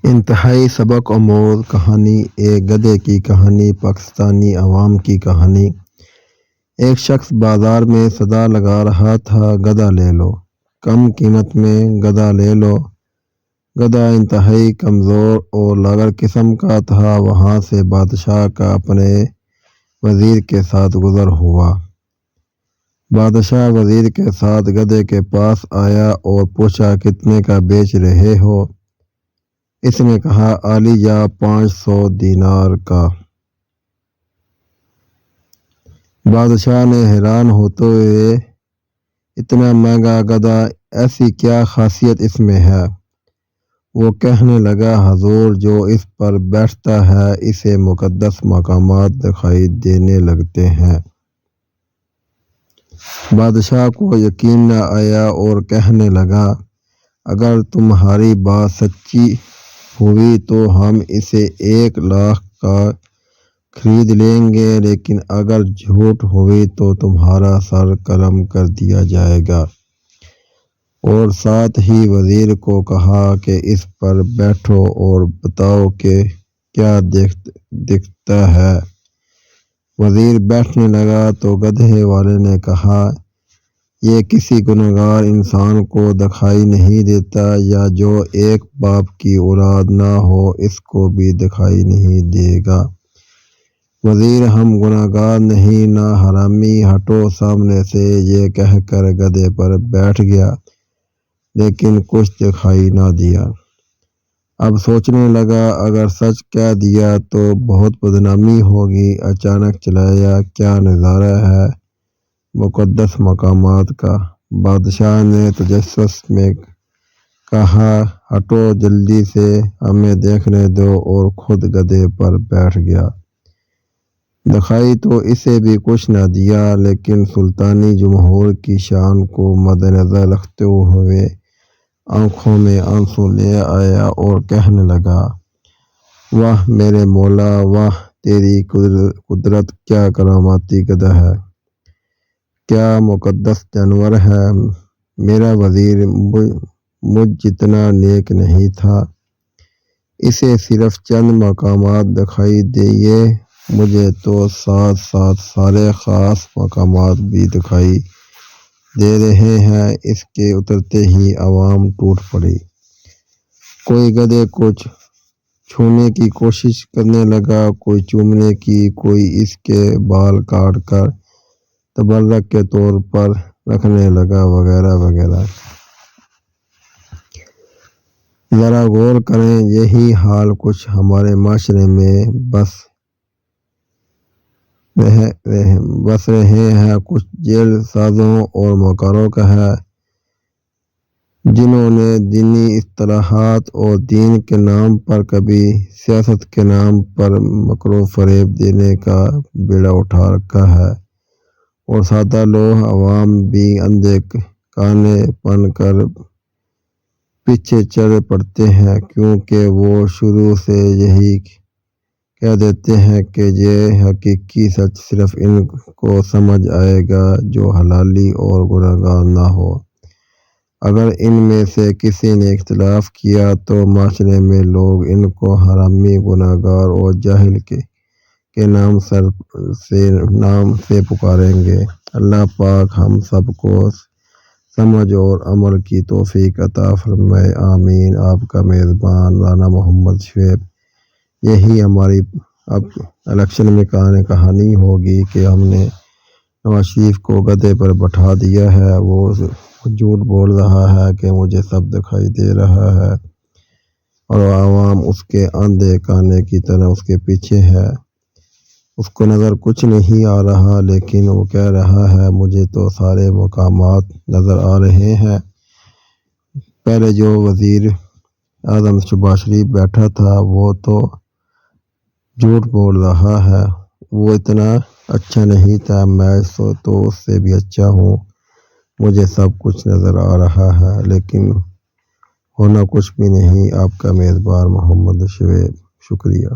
انتہائی سبق آموز کہانی ایک گدھے کی کہانی پاکستانی عوام کی کہانی۔ ایک شخص بازار میں صدا لگا رہا تھا، گدھا لے لو، کم قیمت میں گدھا لے لو۔ گدھا انتہائی کمزور اور لاغر قسم کا تھا۔ وہاں سے بادشاہ کا اپنے وزیر کے ساتھ گزر ہوا۔ بادشاہ وزیر کے ساتھ گدھے کے پاس آیا اور پوچھا، کتنے کا بیچ رہے ہو؟ اس نے کہا، عالی جاں 500 دینار کا۔ بادشاہ نے حیران ہوتے ہوئے، اتنا مہنگا گدھا، ایسی کیا خاصیت اس میں ہے؟ وہ کہنے لگا، حضور، جو اس پر بیٹھتا ہے اسے مقدس مقامات دکھائی دینے لگتے ہیں۔ بادشاہ کو یقین نہ آیا اور کہنے لگا، اگر تمہاری بات سچی ہوئی تو ہم اسے 1 لاکھ کا خرید لیں گے، لیکن اگر جھوٹ ہوئی تو تمہارا سر قلم کر دیا جائے گا۔ اور ساتھ ہی وزیر کو کہا کہ اس پر بیٹھو اور بتاؤ کہ کیا دکھتا ہے۔ وزیر بیٹھنے لگا تو گدھے والے نے کہا، یہ کسی گنہگار انسان کو دکھائی نہیں دیتا، یا جو ایک باپ کی اولاد نہ ہو اس کو بھی دکھائی نہیں دے گا۔ وزیر، ہم گنہگار نہیں، نہ حرامی، ہٹو سامنے سے، یہ کہہ کر گدھے پر بیٹھ گیا، لیکن کچھ دکھائی نہ دیا۔ اب سوچنے لگا، اگر سچ کہہ دیا تو بہت بدنامی ہوگی۔ اچانک چلایا، کیا نظارہ ہے مقدس مقامات کا! بادشاہ نے تجسس میں کہا، ہٹو جلدی سے، ہمیں دیکھنے دو، اور خود گدھے پر بیٹھ گیا۔ دکھائی تو اسے بھی کچھ نہ دیا، لیکن سلطانی جمہور کی شان کو مدنظر رکھتے ہوئے آنکھوں میں آنسو لے آیا اور کہنے لگا، واہ میرے مولا، واہ تیری قدرت، کیا کرامتی گدھا ہے، کیا مقدس جانور ہے۔ میرا وزیر مجھ جتنا نیک نہیں تھا، اسے صرف چند مقامات دکھائی دیے، مجھے تو ساتھ ساتھ سارے خاص مقامات بھی دکھائی دے رہے ہیں۔ اس کے اترتے ہی عوام ٹوٹ پڑی۔ کوئی گدھے کو چھونے کی کوشش کرنے لگا، کوئی چومنے کی، کوئی اس کے بال کاٹ کر تبرک کے طور پر رکھنے لگا، وغیرہ وغیرہ۔ ذرا غور کریں، یہی حال کچھ ہمارے معاشرے میں بس رہے ہیں، کچھ جیل سازوں اور مکاروں کا ہے، جنہوں نے دینی اصطلاحات اور دین کے نام پر، کبھی سیاست کے نام پر مکر و فریب دینے کا بیڑا اٹھا رکھا ہے، اور سادہ لوگ عوام بھی اندھے کانے بن کر پیچھے چل پڑتے ہیں، کیونکہ وہ شروع سے یہی کہہ دیتے ہیں کہ یہ حقیقی سچ صرف ان کو سمجھ آئے گا جو حلالی اور گنہگار نہ ہو۔ اگر ان میں سے کسی نے اختلاف کیا تو معاشرے میں لوگ ان کو حرامی، گنہگار اور جاہل کے نام سے پکاریں گے۔ اللہ پاک ہم سب کو سمجھ اور عمل کی توفیق عطا فرمائے، آمین۔ آپ کا میزبان رانا محمد شعیب۔ یہی ہماری اب الیکشن میں کہانی ہوگی کہ ہم نے نواز شریف کو گدھے پر بٹھا دیا ہے، وہ جھوٹ بول رہا ہے کہ مجھے سب دکھائی دے رہا ہے، اور عوام اس کے اندھے کانے کی طرح اس کے پیچھے ہے، اس کو نظر کچھ نہیں آ رہا، لیکن وہ کہہ رہا ہے مجھے تو سارے مقامات نظر آ رہے ہیں۔ پہلے جو وزیر اعظم شہباز شریف بیٹھا تھا وہ تو جھوٹ بول رہا ہے، وہ اتنا اچھا نہیں تھا، میں تو اس سے بھی اچھا ہوں، مجھے سب کچھ نظر آ رہا ہے، لیکن ہونا کچھ بھی نہیں۔ آپ کا میزبان محمد شعیب، شکریہ۔